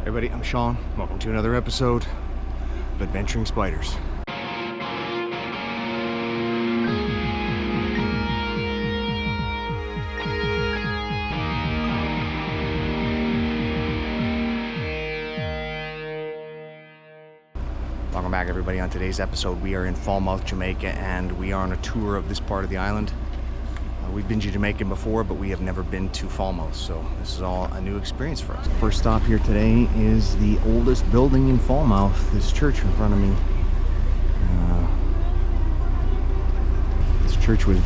Everybody, I'm Sean. Welcome to another episode of Adventuring Spiders. Welcome back, everybody. On today's episode, we are in Falmouth, Jamaica, and we are on a tour of this part of the island. We've been to Jamaica before, but we have never been to Falmouth, so this is all a new experience for us. First stop here today is the oldest building in Falmouth, this church in front of me. This church was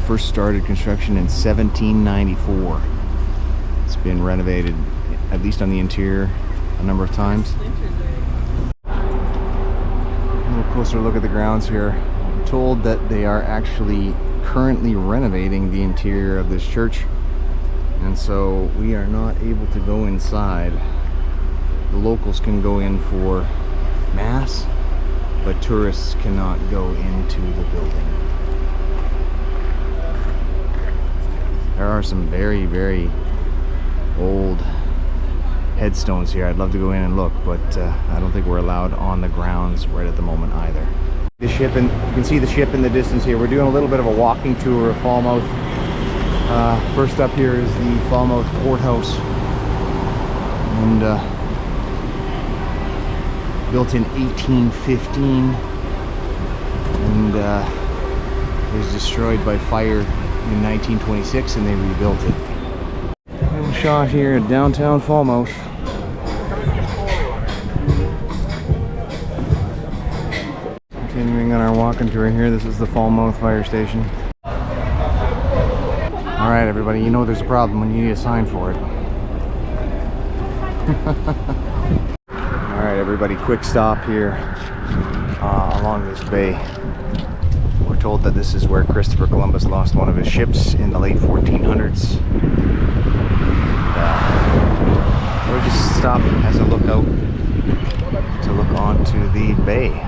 first started construction in 1794. It's been renovated, at least on the interior, a number of times. A little closer look at the grounds here. I'm told that they are actually currently renovating the interior of this church, and so we are not able to go inside. The locals can go in for mass, but tourists cannot go into the building. There are some very, very old headstones here. I'd love to go in and look, but I don't think we're allowed on the grounds right at the moment either. The ship, and you can see the ship in the distance here. We're doing a little bit of a walking tour of Falmouth. First up here is the Falmouth Courthouse, and built in 1815, and it was destroyed by fire in 1926, and they rebuilt it. Little shot here at downtown Falmouth. Continuing on our walking tour here, this is the Falmouth Fire Station. Alright, everybody, you know there's a problem when you need a sign for it. Alright, everybody, quick stop here along this bay. We're told that this is where Christopher Columbus lost one of his ships in the late 1400s. We're just stopping as a lookout to look onto the bay.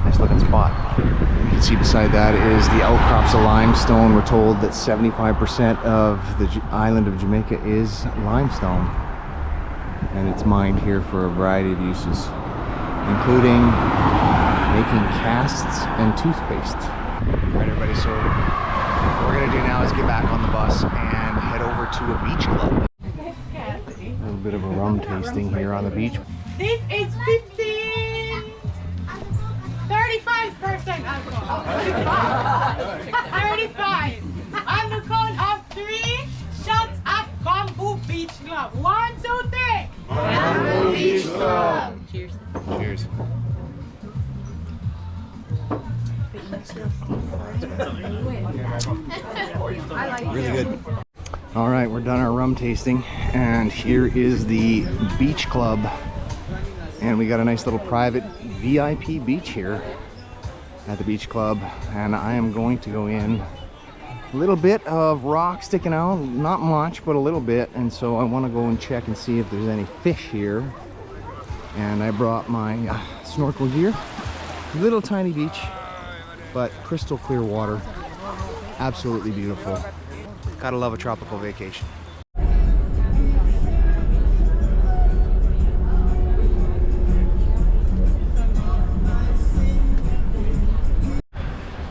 Nice looking spot. You can see beside that is the outcrops of limestone. We're told that 75% of the island of Jamaica is limestone, and it's mined here for a variety of uses, including making casts and toothpaste. Alright, everybody, so what we're going to do now is get back on the bus and head over to a beach club. A little bit of a rum tasting here on the beach. This is 35% alcohol. 35. On the count of 3, shots at Bamboo Beach Club. 1, 2, 3. Bamboo Beach Club. Cheers. Cheers. Really good. All right, we're done our rum tasting, and here is the beach club, and we got a nice little private VIP beach here at the beach club, and I am going to go in. A little bit of rock sticking out, not much, but a little bit, and so I want to go and check and see if there's any fish here. And I brought my snorkel gear. Little tiny beach, but crystal clear water. Absolutely beautiful. Gotta love a tropical vacation.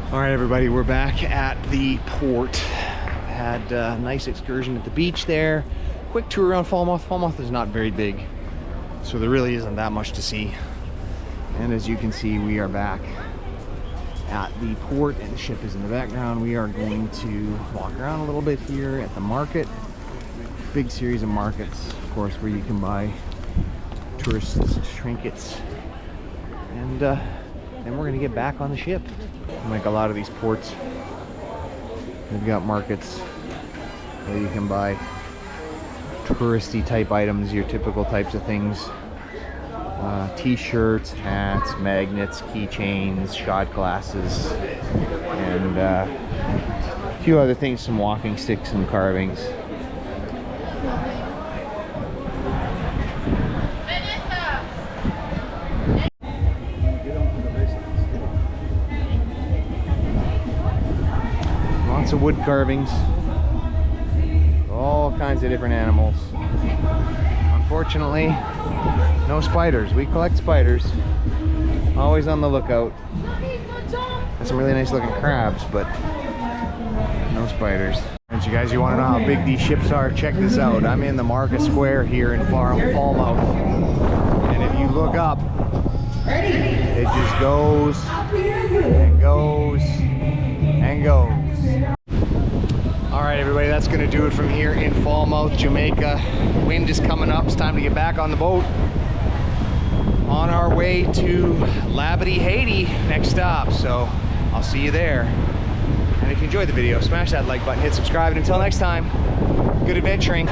All right, everybody, we're back at the port. Had a nice excursion at the beach there. Quick tour around Falmouth. Falmouth is not very big, so there really isn't that much to see. And as you can see, we are back at the port, and the ship is in the background. We are going to walk around a little bit here at the market. Big series of markets, of course, where you can buy tourist trinkets. And then we're gonna get back on the ship. Like a lot of these ports, they've got markets where you can buy touristy type items, your typical types of things. T-shirts, hats, magnets, keychains, shot glasses, and a few other things, some walking sticks and carvings. Lots of wood carvings, all kinds of different animals. Unfortunately, no spiders. We collect spiders. Always on the lookout. Got some really nice looking crabs, but no spiders. And you guys, you want to know how big these ships are? Check this out. I'm in the Market Square here in Falmouth. And if you look up, it just goes and goes and goes. All right, everybody, that's going to do it from here in Falmouth, Jamaica. Wind is coming up. It's time to get back on the boat. On our way to Labadee, Haiti, next stop. So I'll see you there. And if you enjoyed the video, smash that like button, hit subscribe, and until next time, good adventuring.